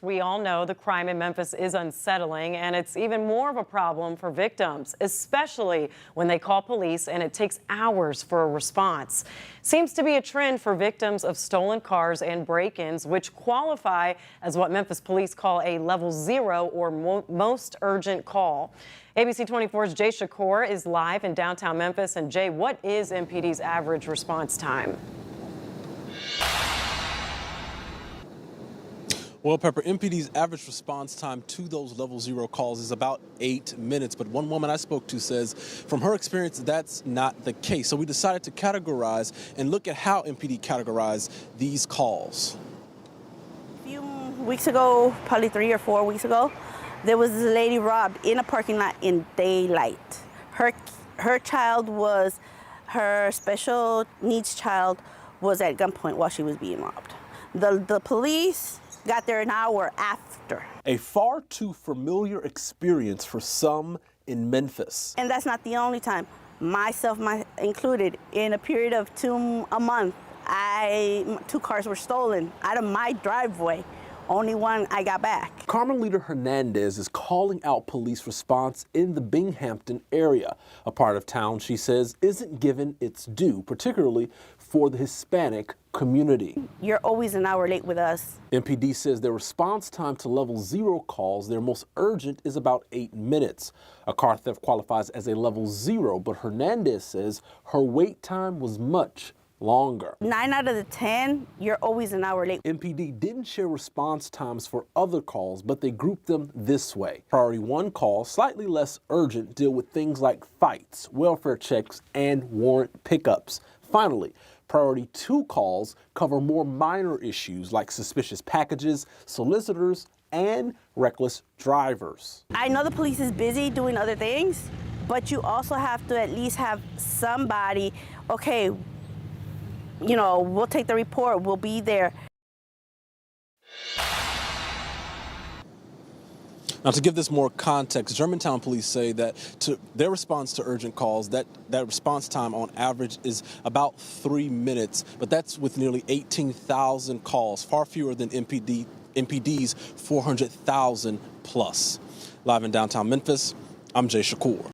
We all know the crime in Memphis is unsettling, and it's even more of a problem for victims, especially when they call police and it takes hours for a response. Seems to be a trend for victims of stolen cars and break-ins, which qualify as what Memphis police call a level 0 or most urgent call. ABC 24's Jay Shakur is live in downtown Memphis. And Jay, what is MPD's average response time? Well, Pepper, MPD's average response time to those level 0 calls is about 8 minutes. But one woman I spoke to says from her experience, that's not the case. So we decided to categorize and look at how MPD categorized these calls. A few weeks ago, probably 3 or 4 weeks ago, there was this lady robbed in a parking lot in daylight. Her child was, her special needs child was at gunpoint while she was being robbed. The police got there an hour after. A far too familiar experience for some in Memphis. And that's not the only time. Myself included, in a period of a month, 2 cars were stolen out of my driveway. Only one I got back. Carmelita Hernandez is calling out police response in the Binghamton area, a part of town she says isn't given its due, particularly for the Hispanic community. You're always an hour late with us. MPD says their response time to level 0 calls, their most urgent, is about 8 minutes. A car theft qualifies as a level 0, but Hernandez says her wait time was much longer. 9 out of the 10, you're always an hour late. MPD didn't share response times for other calls, but they grouped them this way. Priority 1 calls, slightly less urgent, deal with things like fights, welfare checks, and warrant pickups. Finally, Priority 2 calls cover more minor issues like suspicious packages, solicitors, and reckless drivers. I know the police is busy doing other things, but you also have to at least have somebody, okay, you know, we'll take the report, we'll be there. Now, to give this more context, Germantown police say that their response to urgent calls, that response time on average is about 3 minutes, but that's with nearly 18,000 calls, far fewer than MPD's 400,000 plus. Live in downtown Memphis, I'm Jay Shakur.